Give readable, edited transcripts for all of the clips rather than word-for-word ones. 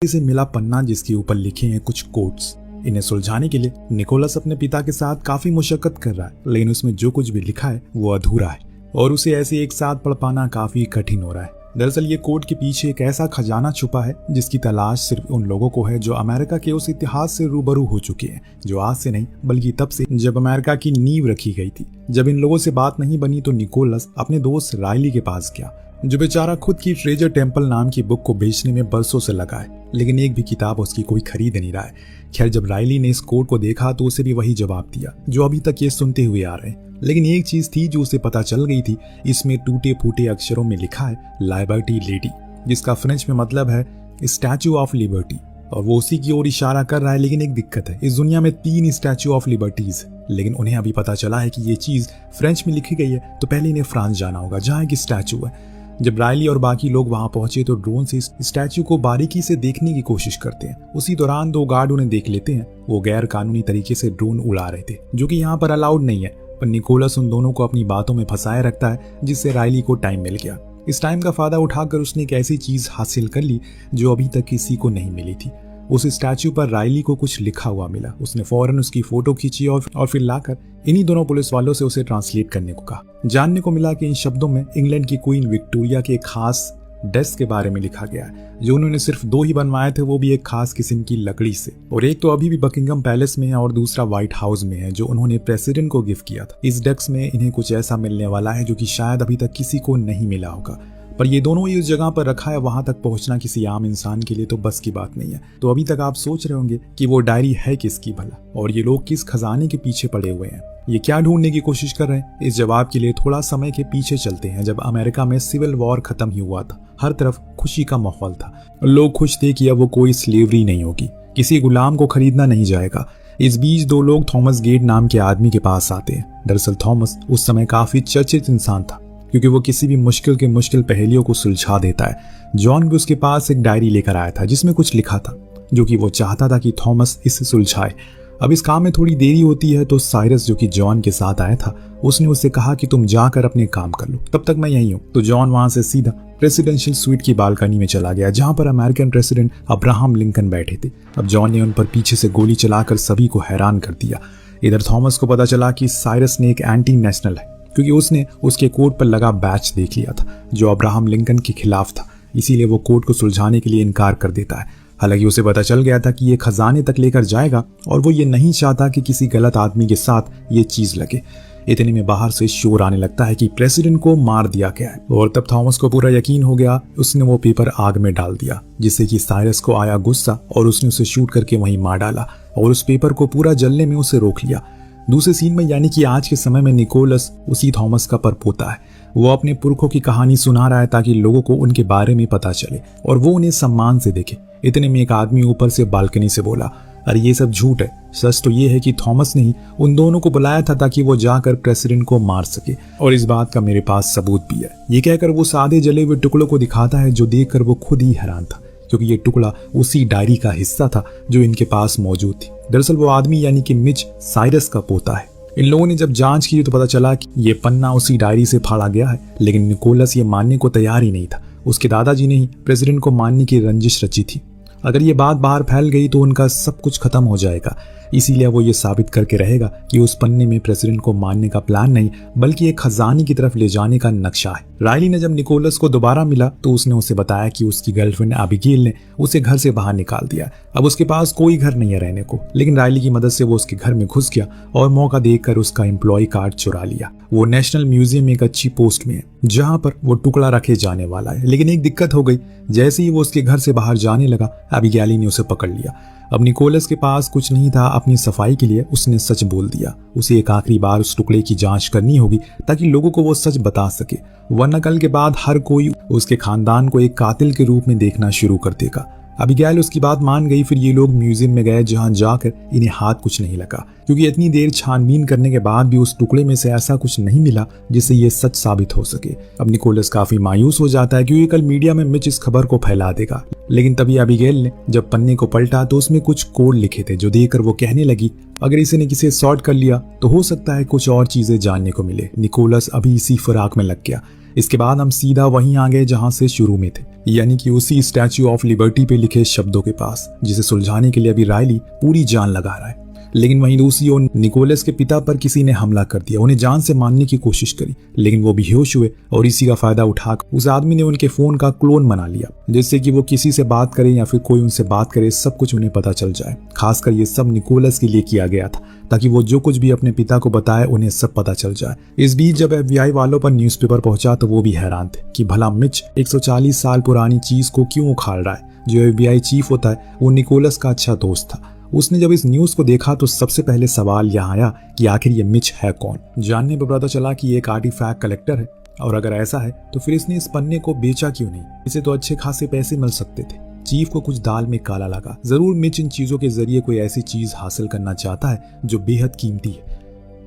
से मिला पन्ना जिसके ऊपर लिखे हैं कुछ कोट्स। इन्हें सुलझाने के लिए निकोलस अपने पिता के साथ काफी मुशक्कत कर रहा है, लेकिन उसमें जो कुछ भी लिखा है वो अधूरा है और उसे ऐसे एक साथ पढ़ पाना काफी कठिन हो रहा है। दरअसल ये कोड के पीछे एक ऐसा खजाना छुपा है जिसकी तलाश सिर्फ उन लोगों को है जो अमेरिका के उस इतिहास से रूबरू हो चुके हैं, जो आज से नहीं बल्कि तब से जब अमेरिका की नींव रखी गई थी। जब इन लोगों से बात नहीं बनी तो निकोलस अपने दोस्त रायली के पास गया, जो बेचारा खुद की ट्रेजर टेम्पल नाम की बुक को बेचने में बरसों से लगा है, लेकिन एक भी किताब उसकी कोई खरीद नहीं रहा है। खैर, जब रायली ने इस कोड को देखा तो उसे भी वही जवाब दिया जो अभी तक ये सुनते हुए आ रहे हैं। लेकिन एक चीज थी जो उसे पता चल गई थी, इसमें टूटे फूटे अक्षरों में लिखा है लिबर्टी लेडी, जिसका फ्रेंच में मतलब है स्टैचू ऑफ लिबर्टी, और वो उसी की ओर इशारा कर रहा है। लेकिन एक दिक्कत है, इस दुनिया में 3 स्टैचू ऑफ लिबर्टीज, लेकिन उन्हें अभी पता चला है कि ये चीज फ्रेंच में लिखी गई है, तो पहले इन्हें फ्रांस जाना होगा जहाँ एक स्टैचू है। जब रायली और बाकी लोग वहां पहुंचे तो ड्रोन से इस स्टैचू को बारीकी से देखने की कोशिश करते हैं। उसी दौरान 2 गार्ड उन्हें देख लेते हैं। वो गैर कानूनी तरीके से ड्रोन उड़ा रहे थे, जो कि यहाँ पर अलाउड नहीं है, पर निकोलस उन दोनों को अपनी बातों में फंसाए रखता है, जिससे रायली को टाइम मिल गया। इस टाइम का फायदा उठाकर उसने एक ऐसी चीज हासिल कर ली जो अभी तक किसी को नहीं मिली थी। उस स्टैचू पर रायली को कुछ लिखा हुआ मिला। उसने फौरन उसकी फोटो खींची और फिर लाकर इन्हीं दोनों पुलिस वालों से उसे ट्रांसलेट करने को कहा। जानने को मिला कि इन शब्दों में इंग्लैंड की क्वीन विक्टोरिया के एक खास डेस्क के बारे में लिखा गया है, जो उन्होंने सिर्फ 2 ही बनवाए थे, वो भी एक खास किस्म की लकड़ी से। और एक तो अभी भी बकिंगम पैलेस में है और दूसरा व्हाइट हाउस में है, जो उन्होंने प्रेसिडेंट को गिफ्ट किया था। इस डेस्क में इन्हें कुछ ऐसा मिलने वाला है जो कि शायद अभी तक किसी को नहीं मिला होगा, पर ये दोनों ही उस जगह पर रखा है। वहां तक पहुंचना किसी आम इंसान के लिए तो बस की बात नहीं है। तो अभी तक आप सोच रहे होंगे कि वो डायरी है किसकी भला, और ये लोग किस खजाने के पीछे पड़े हुए हैं, ये क्या ढूंढने की कोशिश कर रहे हैं। इस जवाब के लिए थोड़ा समय के पीछे चलते हैं, जब अमेरिका में सिविल वॉर खत्म ही हुआ था। हर तरफ खुशी का माहौल था, लोग खुश थे कि अब वो कोई स्लेवरी नहीं होगी, किसी गुलाम को खरीदना नहीं जाएगा। इस बीच 2 लोग थॉमस गेट नाम के आदमी के पास आते हैं। दरअसल थॉमस उस समय काफी चर्चित इंसान था, क्योंकि वो किसी भी मुश्किल पहेलियों को सुलझा देता है। जॉन भी उसके पास एक डायरी लेकर आया था जिसमें कुछ लिखा था, जो कि वो चाहता था कि थॉमस इसे सुलझाए। अब इस काम में थोड़ी देरी होती है तो साइरस, जो कि जॉन के साथ आया था, उसने उससे कहा कि तुम जाकर अपने काम कर लो, तब तक मैं यहीं हूँ। तो जॉन वहां से सीधा प्रेसिडेंशियल स्वीट की बालकनी में चला गया, जहां पर अमेरिकन प्रेसिडेंट अब्राहम लिंकन बैठे थे। अब जॉन ने उन पर पीछे से गोली चलाकर सभी को हैरान कर दिया। इधर थॉमस को पता चला कि साइरस ने एक एंटी नेशनल है, क्योंकि उसने उसके कोट पर लगा बैच देख लिया था जो अब्राहम लिंकन के खिलाफ था। इसीलिए वो कोट को सुलझाने के लिए इनकार कर देता है। हालांकि उसे पता चल गया था कि ये खजाने तक लेकर जाएगा और वो ये नहीं चाहता कि किसी गलत आदमी के साथ ये चीज लगे। इतने में बाहर से शोर आने लगता है कि प्रेसिडेंट को मार दिया गया है, और तब थॉमस को पूरा यकीन हो गया। उसने वो पेपर आग में डाल दिया, जिससे कि साइरस को आया गुस्सा और उसने उसे शूट करके वहीं मार डाला और उस पेपर को पूरा जलने में उसे रोक लिया। दूसरे सीन में, यानी कि आज के समय में, निकोलस उसी थॉमस का परपोता है। वो अपने पुरखों की कहानी सुना रहा है ताकि लोगों को उनके बारे में पता चले और वो उन्हें सम्मान से देखे। इतने में एक आदमी ऊपर से बालकनी से बोला, अरे ये सब झूठ है, सच तो ये है कि थॉमस ने ही उन दोनों को बुलाया था ताकि वो जाकर प्रेसिडेंट को मार सके, और इस बात का मेरे पास सबूत भी है। ये कहकर वो सादे जले हुए टुकड़ों को दिखाता है, जो देखकर वो खुद ही हैरान था, क्योंकि ये टुकड़ा उसी डायरी का हिस्सा था जो इनके पास मौजूद थी। दरअसल वो आदमी यानी कि मिच साइरस का पोता है। इन लोगों ने जब जांच की तो पता चला कि ये पन्ना उसी डायरी से फाड़ा गया है, लेकिन निकोलस ये मानने को तैयार ही नहीं था। उसके दादाजी ने ही प्रेसिडेंट को मारने की रंजिश रची थी। अगर ये बात बाहर फैल गई तो उनका सब कुछ खत्म हो जाएगा, इसीलिए वो ये साबित करके रहेगा कि उस पन्ने में प्रेसिडेंट को मारने का प्लान नहीं, बल्कि एक खजाने की तरफ ले जाने का नक्शा है। रायली ने जब निकोलस को दोबारा मिला तो उसने उसे बताया कि उसकी गर्लफ्रेंड एबिगेल ने उसे घर से बाहर निकाल दिया। अब उसके पास कोई घर नहीं है रहने को, लेकिन रायली की मदद से वो उसके घर में घुस गया और मौका देखकर उसका एम्प्लॉय कार्ड चुरा लिया। वो नेशनल म्यूजियम में एक अच्छी पोस्ट में है, जहां पर वो टुकड़ा रखे जाने वाला है। लेकिन एक दिक्कत हो गई, जैसे ही वो उसके घर से बाहर जाने लगा, एबिगेल ने उसे पकड़ लिया। अब निकोलस के पास कुछ नहीं था अपनी सफाई के लिए, उसने सच बोल दिया। उसे एक आखिरी बार उस टुकड़े की जांच करनी होगी ताकि लोगों को वो सच बता सके, वरना कल के बाद हर कोई उसके खानदान को एक कातिल के रूप में देखना शुरू कर देगा। एबिगेल उसकी बात मान गई। फिर ये लोग म्यूजियम में गए, जहां जाकर इन्हें हाथ कुछ नहीं लगा, क्योंकि इतनी देर छानबीन करने के बाद भी उस टुकड़े में से ऐसा कुछ नहीं मिला जिससे ये सच साबित हो सके। अब निकोलस काफी मायूस हो जाता है, क्योंकि कल मीडिया में मिच इस खबर को फैला देगा। लेकिन तभी एबिगेल ने जब पन्ने को पलटा तो उसमें कुछ कोड लिखे थे, जो देखकर वो कहने लगी, अगर इसे ने किसी सॉर्ट कर लिया तो हो सकता है कुछ और चीजें जानने को मिले। निकोलस अभी इसी फिराक में लग गया। इसके बाद हम सीधा वहीं आ गए जहां से शुरू में थे, यानी कि उसी स्टैच्यू ऑफ लिबर्टी पे लिखे शब्दों के पास, जिसे सुलझाने के लिए अभी रायली पूरी जान लगा रहा है। लेकिन वहीं दूसरी ओर निकोलस के पिता पर किसी ने हमला कर दिया। उन्हें जान से मारने की कोशिश करी, लेकिन वो बेहोश हुए और इसी का फायदा उठाकर उस आदमी ने उनके फोन का क्लोन बना लिया, जिससे कि वो किसी से बात करे या फिर कोई उनसे बात करे, सब कुछ उन्हें पता चल जाए। खासकर ये सब निकोलस के लिए किया गया था, ताकि वो जो कुछ भी अपने पिता को बताए उन्हें सब पता चल जाए। इस बीच जब FBI वालों पर न्यूज़पेपर पहुंचा तो वो भी हैरान थे कि भला मिच 140 साल पुरानी चीज को क्यों उखाड़ रहा है। जो FBI चीफ होता है वो निकोलस का अच्छा दोस्त था। उसने जब इस न्यूज को देखा तो सबसे पहले सवाल यहाँ आया कि आखिर ये मिच है कौन। जानने पर पता चला कि ये एक आर्टिफैक्ट कलेक्टर है, और अगर ऐसा है तो फिर इसने इस पन्ने को बेचा क्यों नहीं? इसे तो अच्छे खासे पैसे मिल सकते थे। चीफ को कुछ दाल में काला लगा। जरूर मिच इन चीजों के जरिए कोई ऐसी चीज हासिल करना चाहता है जो बेहद कीमती है,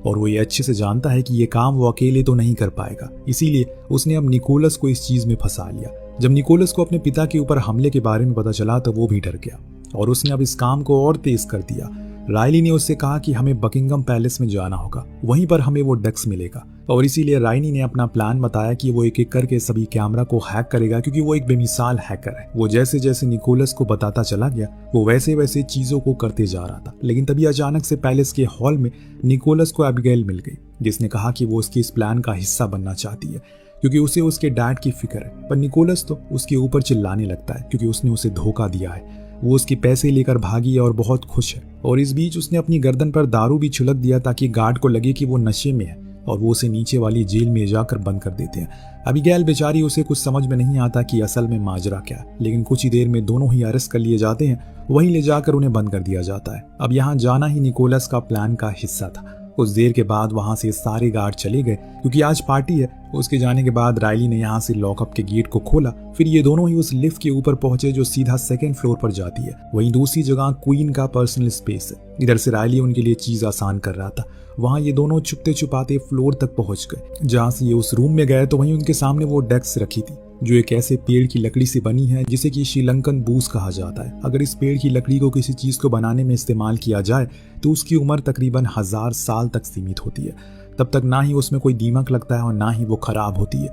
और वो ये अच्छे से जानता है कि ये काम वो अकेले तो नहीं कर पाएगा। इसीलिए उसने अब निकोलस को इस चीज में फंसा लिया। जब निकोलस को अपने पिता के ऊपर हमले के बारे में पता चला तो वो भी डर गया, और उसने अब इस काम को और तेज कर दिया। रायली ने उससे कहा कि हमें बकिंगम पैलेस में जाना होगा, वहीं पर हमें वो डेस्क मिलेगा, और इसीलिए रायली ने अपना प्लान बताया कि वो एक एक करके सभी कैमरा को हैक करेगा, क्योंकि वो एक बेमिसाल हैकर है। वो जैसे जैसे निकोलस को बताता चला गया वो वैसे वैसे चीजों को करते जा रहा था। लेकिन तभी अचानक से पैलेस के हॉल में निकोलस को एबिगेल मिल गई, जिसने कहा कि वो उसके इस प्लान का हिस्सा बनना चाहती है, क्योंकि उसे उसके डैड की फिक्र है। पर निकोलस तो उसके ऊपर चिल्लाने लगता है क्योंकि उसने उसे धोखा दिया है। वो उसके पैसे लेकर भागी है और बहुत खुश है, और इस बीच उसने अपनी गर्दन पर दारू भी छिड़क दिया ताकि गार्ड को लगे कि वो नशे में है, और वो उसे नीचे वाली जेल में जाकर बंद कर देते हैं। एबिगेल बेचारी, उसे कुछ समझ में नहीं आता कि असल में माजरा क्या, लेकिन कुछ ही देर में दोनों ही अरेस्ट कर लिए जाते हैं। वहीं ले जाकर उन्हें बंद कर दिया जाता है। अब यहाँ जाना ही निकोलस का प्लान का हिस्सा था। कुछ देर के बाद वहां से सारे गार्ड चले गए क्योंकि आज पार्टी है। उसके जाने के बाद रायली ने यहाँ से लॉकअप के गेट को खोला। फिर ये दोनों ही उस लिफ्ट के ऊपर पहुंचे जो सीधा सेकंड फ्लोर पर जाती है। वहीं दूसरी जगह क्वीन का पर्सनल स्पेस है। इधर से रायली उनके लिए चीज आसान कर रहा था। वहां ये दोनों छुपते छुपाते फ्लोर तक पहुंच गए। जहां से ये उस रूम में गए तो वहीं उनके सामने वो डेस्क रखी थी, जो एक ऐसे पेड़ की लकड़ी से बनी है जिसे कि श्रीलंकन बूस कहा जाता है। अगर इस पेड़ की लकड़ी को किसी चीज को बनाने में इस्तेमाल किया जाए तो उसकी उम्र तकरीबन 1000 साल तक सीमित होती है। तब तक ना ही उसमें कोई दीमक लगता है और ना ही वो खराब होती है।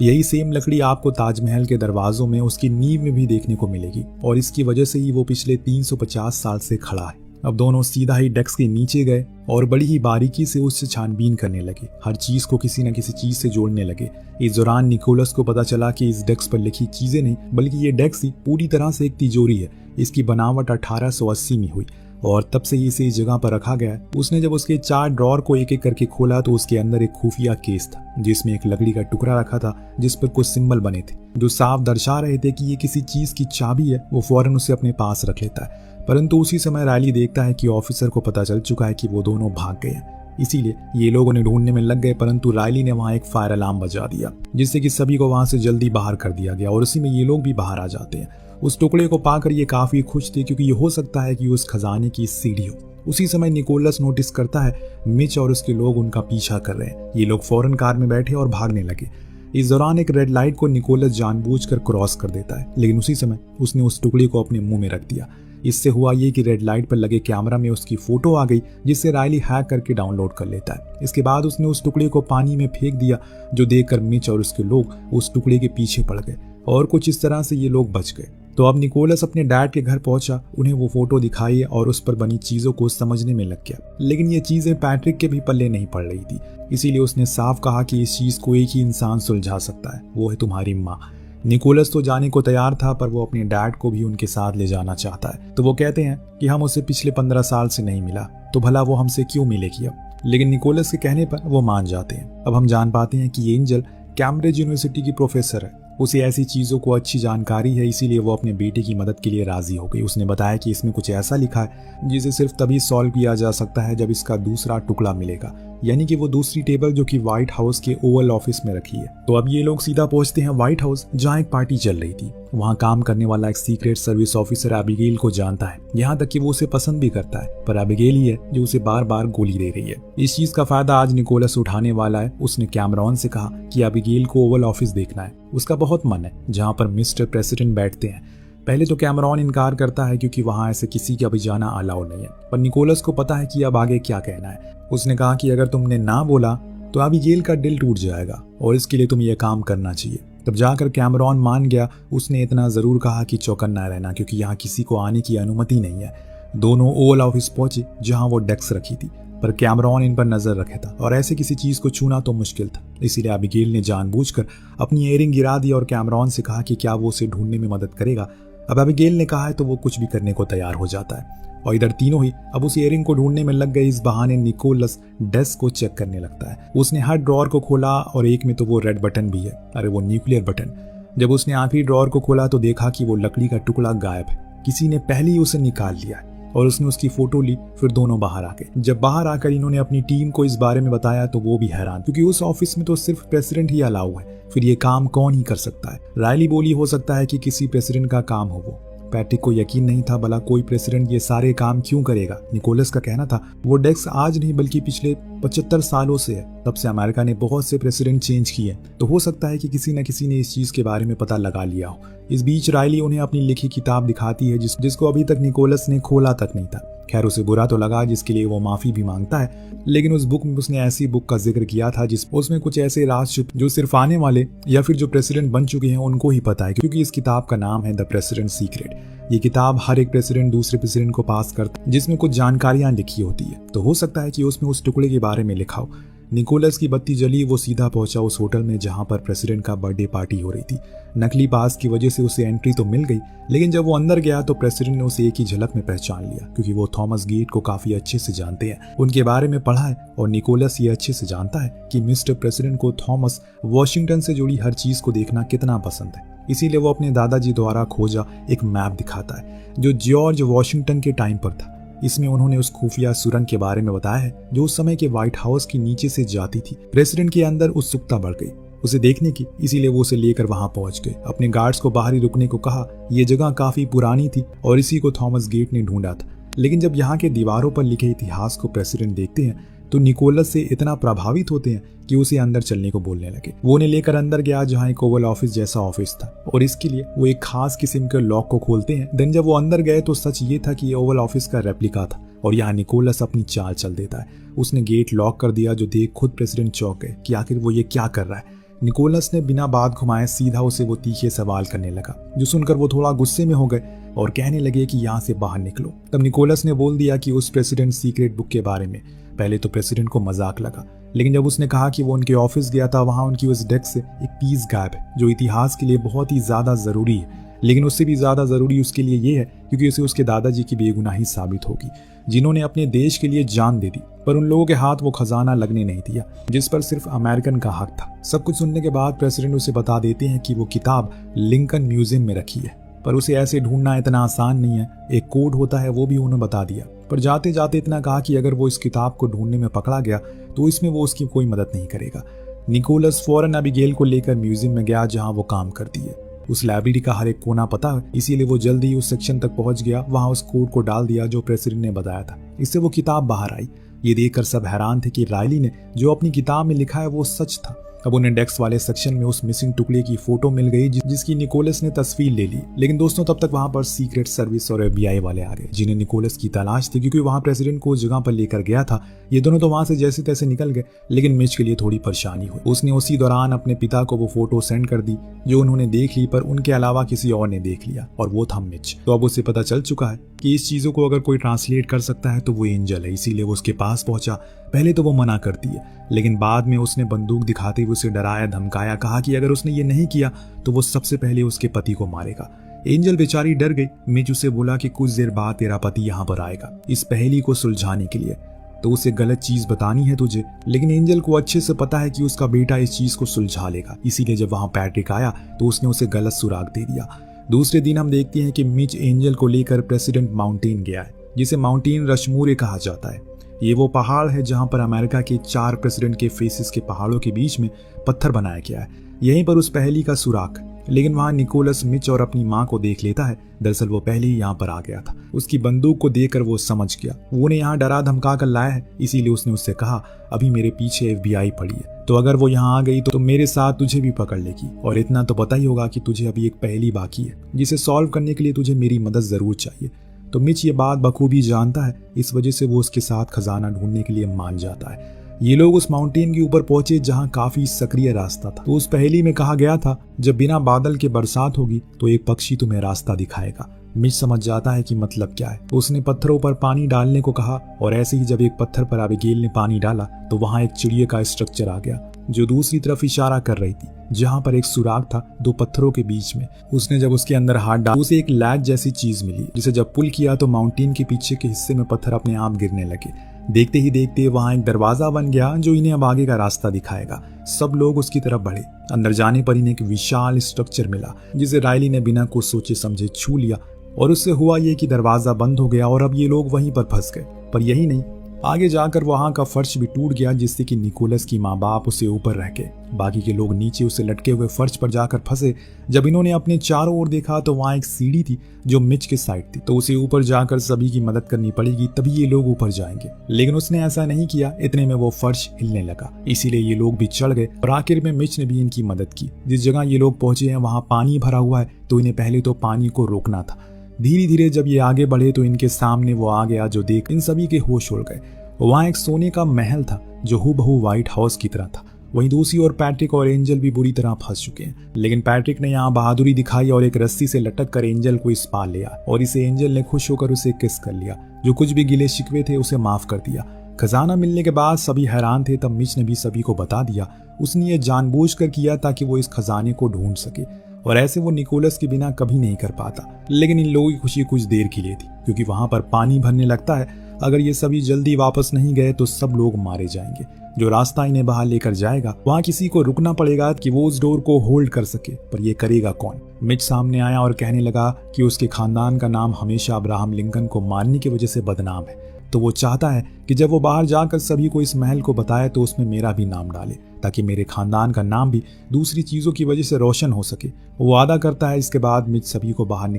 यही सेम लकड़ी आपको ताजमहल के दरवाजों में उसकी नींव में भी देखने को मिलेगी, और इसकी वजह से ही वो पिछले 350 साल से खड़ा है। अब दोनों सीधा ही डेस्क के नीचे गए और बड़ी ही बारीकी से उससे छानबीन करने लगे। हर चीज को किसी न किसी चीज से जोड़ने लगे। इस दौरान निकोलस को पता चला कि इस डेस्क पर लिखी चीजें नहीं बल्कि ये डेस्क ही पूरी तरह से एक तिजोरी है। इसकी बनावट 1880 में हुई और तब से इसे इस जगह पर रखा गया है। उसने जब उसके 4 ड्रॉर को एक एक करके खोला तो उसके अंदर एक खुफिया केस था, जिसमें एक लकड़ी का टुकड़ा रखा था जिस पर कुछ सिंबल बने थे जो साफ दर्शा रहे थे कि ये किसी चीज की चाबी है। वो फौरन उसे अपने पास रख लेता है, परंतु उसी समय रायली देखता है कि ऑफिसर को पता चल चुका है कि वो दोनों भाग गए हैं। इसीलिए ये लोग उन्हें ढूंढने में लग गए, परंतु रायली ने वहां एक फायर अलार्म बजा दिया जिससे कि सभी को वहां से जल्दी बाहर कर दिया गया, और उसी में ये लोग भी बाहर आ जाते हैं। उस टुकड़े को पाकर ये काफी खुश थे क्योंकि ये हो सकता है कि उस खजाने की सीढ़ी हो। उसी समय निकोलस नोटिस करता है मिच और उसके लोग उनका पीछा कर रहे हैं। ये लोग फौरन कार में बैठे और भागने लगे। इस दौरान एक रेड लाइट को निकोलस जानबूझकर क्रॉस कर देता है, लेकिन उसी समय उसने उस टुकड़े को अपने मुंह में रख दिया। इससे हुआ ये कि रेड लाइट पर लगे कैमरा में उसकी फोटो आ गई, जिससे रायली हैक करके डाउनलोड कर लेता है। इसके बाद उसने उस टुकड़े को पानी में फेंक दिया, जो देखकर मिच और उसके लोग उस टुकड़े के पीछे पड़ गए, और कुछ इस तरह से ये लोग बच गए। तो अब निकोलस अपने डैड के घर पहुंचा, उन्हें वो फोटो दिखाई और उस पर बनी चीजों को समझने में लग गया। लेकिन ये चीजें पैट्रिक के भी पल्ले नहीं पड़ रही थी। इसीलिए उसने साफ कहा कि इस चीज को एक ही इंसान सुलझा सकता है, वो है तुम्हारी माँ। निकोलस तो जाने को तैयार था, पर वो अपने डैड को भी उनके साथ ले जाना चाहता है। तो वो कहते हैं कि हम उसे पिछले 15 साल से नहीं मिला, तो भला वो हमसे क्यों मिलेगी अब। लेकिन निकोलस के कहने पर वो मान जाते हैं। अब हम जान पाते हैं कि एंजल कैम्ब्रिज यूनिवर्सिटी की प्रोफेसर है। उसे ऐसी चीजों को अच्छी जानकारी है, इसीलिए वो अपने बेटे की मदद के लिए राजी हो गई। उसने बताया कि इसमें कुछ ऐसा लिखा है जिसे सिर्फ तभी सॉल्व किया जा सकता है जब इसका दूसरा टुकड़ा मिलेगा, यानी कि वो दूसरी टेबल जो कि व्हाइट हाउस के ओवल ऑफिस में रखी है। तो अब ये लोग सीधा पहुंचते हैं व्हाइट हाउस, जहां एक पार्टी चल रही थी। वहां काम करने वाला एक सीक्रेट सर्विस ऑफिसर एबिगेल को जानता है, यहाँ तक कि वो उसे पसंद भी करता है, पर एबिगेल ही है जो उसे बार बार गोली दे रही है। इस चीज का फायदा आज निकोलस उठाने वाला है। उसने कैमरॉन से कहा कि एबिगेल को ओवल ऑफिस देखना है। उसका बहुत मन है, जहाँ पर मिस्टर प्रेसिडेंट बैठते हैं। पहले तो कैमरॉन इनकार करता है क्योंकि वहां ऐसे किसी का भी जाना अलाउ नहीं है, पर निकोलस को पता है कि अब आगे क्या कहना है। उसने कहा कि अगर तुमने ना बोला तो अबीगेल का दिल टूट जाएगा और इसके लिए तुम्हें यह काम करना चाहिए। तब जाकर कैमरॉन मान गया। उसने इतना जरूर कहा कि चौकन्ना रहना, क्योंकि यहाँ किसी को आने की अनुमति नहीं है। दोनों ओवल ऑफिस पहुंचे जहां वो डेस्क रखी थी, पर कैमरॉन इन पर नजर रखे था और ऐसे किसी चीज को छूना तो मुश्किल था। इसीलिए अबीगेल ने जानबूझकर अपनी इयरिंग गिरा दी और कैमरॉन से कहा कि क्या वो उसे ढूंढने में मदद करेगा। अब अबीगेल ने कहा है तो वो कुछ भी करने को तैयार हो जाता है और इधर तीनों ही अब उस इयरिंग को ढूंढने में लग गए। इस बहाने निकोलस डेस्क को चेक करने लगता है। उसने हर ड्रॉअर को खोला और एक में तो वो रेड बटन भी है, अरे वो न्यूक्लियर बटन। जब उसने आखिरी ड्रॉअर को खोला तो देखा कि वो लकड़ी का टुकड़ा गायब है, किसी ने पहले ही उसे निकाल लिया है और उसने उसकी फोटो ली। फिर दोनों बाहर आ गए। जब बाहर आकर इन्होंने अपनी टीम को इस बारे में बताया तो वो भी हैरान, क्योंकि उस ऑफिस में तो सिर्फ प्रेसिडेंट ही अलाउ है, फिर ये काम कौन ही कर सकता है। रायली बोली हो सकता है कि किसी प्रेसिडेंट का काम हो वो। पैट्रिक को यकीन नहीं था भला कोई प्रेसिडेंट ये सारे काम क्यों करेगा। निकोलस का कहना था वो डेस्क आज नहीं बल्कि पिछले 75 सालों से है। तब से अमेरिका ने बहुत से प्रेसिडेंट चेंज किए, तो हो सकता है कि किसी न किसी ने इस चीज के बारे में पता लगा लिया हो। इस बीच रायली उन्हें अपनी लिखी किताब दिखाती है जिसको अभी तक निकोलस ने खोला तक नहीं था। खैर उसे बुरा तो लगा, जिसके लिए वो माफी भी मांगता है, लेकिन उस बुक में उसने ऐसी बुक का जिक्र किया था उसमें कुछ ऐसे राज जो सिर्फ आने वाले या फिर जो प्रेसिडेंट बन चुके हैं उनको ही पता है, क्योंकि इस किताब का नाम है द प्रेसिडेंट सीक्रेट। ये किताब हर एक प्रेसिडेंट दूसरे प्रेसिडेंट को पास करता है, जिसमें कुछ जानकारियां लिखी होती है। तो हो सकता है कि उसमें उस टुकड़े के बारे में लिखा हो। निकोलस की बत्ती जली, वो सीधा पहुंचा उस होटल में जहां पर प्रेसिडेंट का बर्थडे पार्टी हो रही थी। नकली पास की वजह से उसे एंट्री तो मिल गई, लेकिन जब वो अंदर गया तो प्रेसिडेंट ने उसे एक ही झलक में पहचान लिया, क्योंकि वो थॉमस गेट को काफी अच्छे से जानते हैं, उनके बारे में पढ़ा है। और निकोलस ये अच्छे से जानता है कि मिस्टर प्रेसिडेंट को थॉमस वॉशिंगटन से जुड़ी हर चीज को देखना कितना पसंद है। इसीलिए वो अपने दादाजी द्वारा खोजा एक मैप दिखाता है जो जॉर्ज वॉशिंगटन के टाइम पर था। इसमें उन्होंने उस खुफिया सुरंग के बारे में बताया है जो उस समय के व्हाइट हाउस के नीचे से जाती थी। प्रेसिडेंट के अंदर उत्सुकता बढ़ गई उसे देखने की, इसीलिए वो उसे लेकर वहां पहुंच गए। अपने गार्ड्स को बाहर ही रुकने को कहा। ये जगह काफी पुरानी थी और इसी को थॉमस गेट ने ढूंढा था। लेकिन जब यहाँ के दीवारों पर लिखे इतिहास को प्रेसिडेंट देखते हैं तो निकोलस से इतना प्रभावित होते हैं कि उसे अंदर चलने को बोलने लगे। वो उन्हें लेकर अंदर गया जहाँ एक ओवल ऑफिस जैसा ऑफिस था और इसके लिए वो एक खास किस्म के लॉक को खोलते हैं। देन जब वो अंदर गए तो सच ये था कि ये ओवल ऑफिस का रेप्लिका था और यहाँ निकोलस अपनी चाल चल देता है। उसने गेट लॉक कर दिया जो देख खुद प्रेसिडेंट चौंक गए कि आखिर वो ये क्या कर रहा है। निकोलस ने बिना बात घुमाए सीधा उसे वो तीखे सवाल करने लगा, जो सुनकर वो थोड़ा गुस्से में हो गए और कहने लगे कि यहाँ से बाहर निकलो। तब निकोलस ने बोल दिया कि उस प्रेसिडेंट सीक्रेट बुक के बारे में। पहले तो प्रेसिडेंट को मजाक लगा, लेकिन जब उसने कहा कि वो उनके ऑफिस गया था, वहां उनकी उस डेस्क से एक पीस गायब है जो इतिहास के लिए बहुत ही ज्यादा जरूरी है। लेकिन उससे भी ज्यादा जरूरी उसके लिए ये है क्योंकि उसे उसके दादाजी की बेगुनाही साबित होगी, जिन्होंने अपने देश के लिए जान दे दी, पर उन लोगों के हाथ वो खजाना लगने नहीं दिया जिस पर सिर्फ अमेरिकन का हक था। सब कुछ सुनने के बाद प्रेसिडेंट उसे बता देते हैं कि वो किताब लिंकन म्यूजियम में रखी है, पर उसे ऐसे ढूंढना इतना आसान नहीं है। एक कोड होता है, वो भी उन्होंने बता दिया, पर जाते जाते इतना कहा कि अगर वो इस किताब को ढूंढने में पकड़ा गया तो इसमें वो उसकी कोई मदद नहीं करेगा। निकोलस फौरन अबीगेल को लेकर म्यूजियम में गया जहां वो काम करती है। उस लाइब्रेरी का हर एक कोना पता है, इसीलिए वो जल्दी ही उस सेक्शन तक पहुंच गया। वहां उस कोड को डाल दिया जो प्रेसिडेंट ने बताया था। इससे वो किताब बाहर आई। ये देखकर सब हैरान थे कि रायली ने जो अपनी किताब में लिखा है वो सच था। अब उन्हें डेस्क वाले सेक्शन में उस मिसिंग टुकड़े की फोटो मिल गई जिसकी निकोलस ने तस्वीर ले ली। लेकिन दोस्तों तब तक वहां पर सीक्रेट सर्विस और FBI वाले आ गए जिन्हें निकोलस की तलाश थी, क्योंकि वहां प्रेसिडेंट को उस जगह पर लेकर गया था। ये दोनों तो वहां से जैसे तैसे निकल गए, लेकिन मिच के लिए थोड़ी परेशानी हुई। उसने उसी दौरान अपने पिता को वो फोटो सेंड कर दी जो उन्होंने देख ली, पर उनके अलावा किसी और ने देख लिया और वो था मिच। तो अब उसे पता चल चुका है कि इस चीजों को अगर कोई ट्रांसलेट कर सकता है तो वो एंजल है, इसीलिए वो उसके पास पहुंचा। पहले तो वो मना करती है, लेकिन बाद में उसने बंदूक दिखाते हुए उसे डराया धमकाया, कहा कि अगर उसने ये नहीं किया तो वो सबसे पहले उसके पति को मारेगा। एंजल बेचारी डर गई। मिच उसे बोला कि कुछ देर बाद तेरा पति यहाँ पर आएगा इस पहेली को सुलझाने के लिए, तो उसे गलत चीज बतानी है तुझे। लेकिन एंजल को अच्छे से पता है कि उसका बेटा इस चीज को सुलझा लेगा, इसीलिए जब वहां पैट्रिक आया तो उसने उसे गलत सुराग दे दिया। दूसरे दिन हम देखते हैं कि मिच एंजल को लेकर प्रेसिडेंट माउंटेन गया है, जिसे माउंटेन रशमूरे कहा जाता है। ये वो पहाड़ है जहां पर अमेरिका के 4 प्रेसिडेंट के फेसेस के पहाड़ों के बीच में पत्थर बनाया गया है। यहीं पर उस पहेली का सुराग। लेकिन वहां निकोलस मिच और अपनी मां को देख लेता है। दरअसल वो पहले ही यहाँ पर आ गया था। उसकी बंदूक को देखकर वो समझ गया वो उन्हें यहाँ डरा धमका कर लाया है, इसीलिए उसने उससे कहा अभी मेरे पीछे FBI पड़ी है, तो अगर वो यहाँ आ गई तो मेरे साथ तुझे भी पकड़ लेगी। और इतना तो पता ही होगा कि तुझे अभी एक पहेली बाकी है जिसे सॉल्व करने के लिए तुझे मेरी मदद जरूर चाहिए। तो मिच ये बात बखूबी जानता है, इस वजह से वो उसके साथ खजाना ढूंढने के लिए मान जाता है। ये लोग उस माउंटेन के ऊपर पहुंचे जहां काफी सक्रिय रास्ता था। तो उस पहेली में कहा गया था जब बिना बादल के बरसात होगी तो एक पक्षी तुम्हें रास्ता दिखाएगा। मिच समझ जाता है कि मतलब क्या है। तो उसने पत्थरों पर पानी डालने को कहा और ऐसे ही जब एक पत्थर पर एबिगेल ने पानी डाला तो वहां एक चिड़िया का स्ट्रक्चर आ गया जो दूसरी तरफ इशारा कर रही थी, जहां पर एक सुराग था दो पत्थरों के बीच में। उसने जब उसके अंदर हाथ डाला उसे एक लैच जैसी चीज मिली, जिसे जब पुल किया तो माउंटेन के पीछे के हिस्से में पत्थर अपने आप गिरने लगे। देखते ही देखते वहां एक दरवाजा बन गया जो इन्हें अब आगे का रास्ता दिखाएगा। सब लोग उसकी तरफ बढ़े। अंदर जाने पर इन्हें एक विशाल स्ट्रक्चर मिला जिसे रायली ने बिना कुछ सोचे समझे छू लिया और उससे हुआ ये कि दरवाजा बंद हो गया और अब ये लोग वहीं पर फंस गए। पर यही नहीं, आगे जाकर वहां का फर्श भी टूट गया जिससे कि निकोलस की माँ बाप उसे ऊपर रह गए। बाकी के लोग नीचे उसे लटके हुए फर्श पर जाकर फंसे। जब इन्होंने अपने चारों ओर देखा तो वहां एक सीढ़ी थी जो मिच के साइड थी, तो उसे ऊपर जाकर सभी की मदद करनी पड़ेगी तभी ये लोग ऊपर जाएंगे। लेकिन उसने ऐसा नहीं किया। इतने में वो फर्श हिलने लगा, इसीलिए ये लोग भी चढ़ गए और आखिर में मिच ने भी इनकी मदद की। जिस जगह ये लोग पहुंचे हैं वहां पानी भरा हुआ है, तो इन्हें पहले तो पानी को रोकना था। धीरे धीरे जब ये आगे बढ़े तो इनके सामने वो आ गया जो देख इन सभी के होश उड़ गए। वहां एक सोने का महल था जो हूबहू व्हाइट हाउस की तरह था। वहीं दूसरी ओर पैट्रिक और एंजल भी बुरी तरह फंस चुके हैं। लेकिन पैट्रिक ने यहाँ बहादुरी दिखाई और एक रस्सी से लटक कर एंजल को इस पार लिया और इसे एंजल ने खुश होकर उसे किस कर लिया। जो कुछ भी गिले शिकवे थे उसे माफ कर दिया। खजाना मिलने के बाद सभी हैरान थे। तब मिच ने भी सभी को बता दिया। उसने ये जानबूझकर किया ताकि वो इस खजाने को ढूंढ सके और ऐसे वो निकोलस के बिना कभी नहीं कर पाता। लेकिन इन लोगों की खुशी कुछ देर के लिए थी क्योंकि वहां पर पानी भरने लगता है। अगर ये सभी जल्दी वापस नहीं गए तो सब लोग मारे जाएंगे। जो रास्ता इन्हें बाहर लेकर जाएगा वहां किसी को रुकना पड़ेगा कि वो उस डोर को होल्ड कर सके। पर ये करेगा कौन? मिच सामने आया और कहने लगा कि उसके खानदान का नाम हमेशा अब्राहम लिंकन को मारने की वजह से बदनाम है, तो वो चाहता है कि जब वो बाहर जाकर सभी को इस महल को बताए तो उसमें मेरा भी नाम डाले ताकि मेरे खानदान का नाम भी दूसरी चीजों की वजह से रोशन हो सके। वो वादा करता है। जिसके बाद मिच सभी को बाहर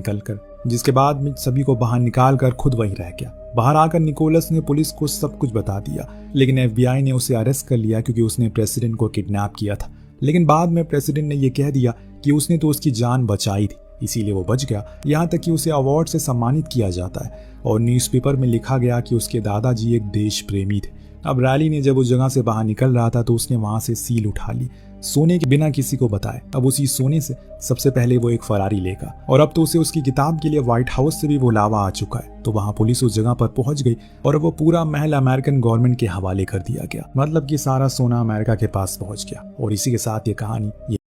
निकाल कर खुद वहीं रह गया। बाहर आकर निकोलस ने पुलिस को सब कुछ बता दिया, लेकिन FBI ने उसे अरेस्ट कर लिया क्योंकि उसने प्रेसिडेंट को किडनैप किया था। लेकिन बाद में प्रेसिडेंट ने यह कह दिया कि उसने तो उसकी जान बचाई थी, इसीलिए वो बच गया। यहाँ तक कि उसे अवार्ड से सम्मानित किया जाता है और न्यूज़पेपर में लिखा गया कि उसके दादाजी एक देश प्रेमी थे। अब रायली ने जब उस जगह से बाहर निकल रहा था तो उसने वहां से सील उठा ली, सोने के बिना किसी को बताए। अब उसी सोने से सबसे पहले वो एक फरारी लेगा और अब तो उसे उसकी किताब के लिए व्हाइट हाउस से भी बुलावा आ चुका है। तो वहां पुलिस उस जगह पर पहुंच गई और वो पूरा महल अमेरिकन गवर्नमेंट के हवाले कर दिया गया। मतलब कि सारा सोना अमेरिका के पास पहुंच गया। और इसी के साथ ये कहानी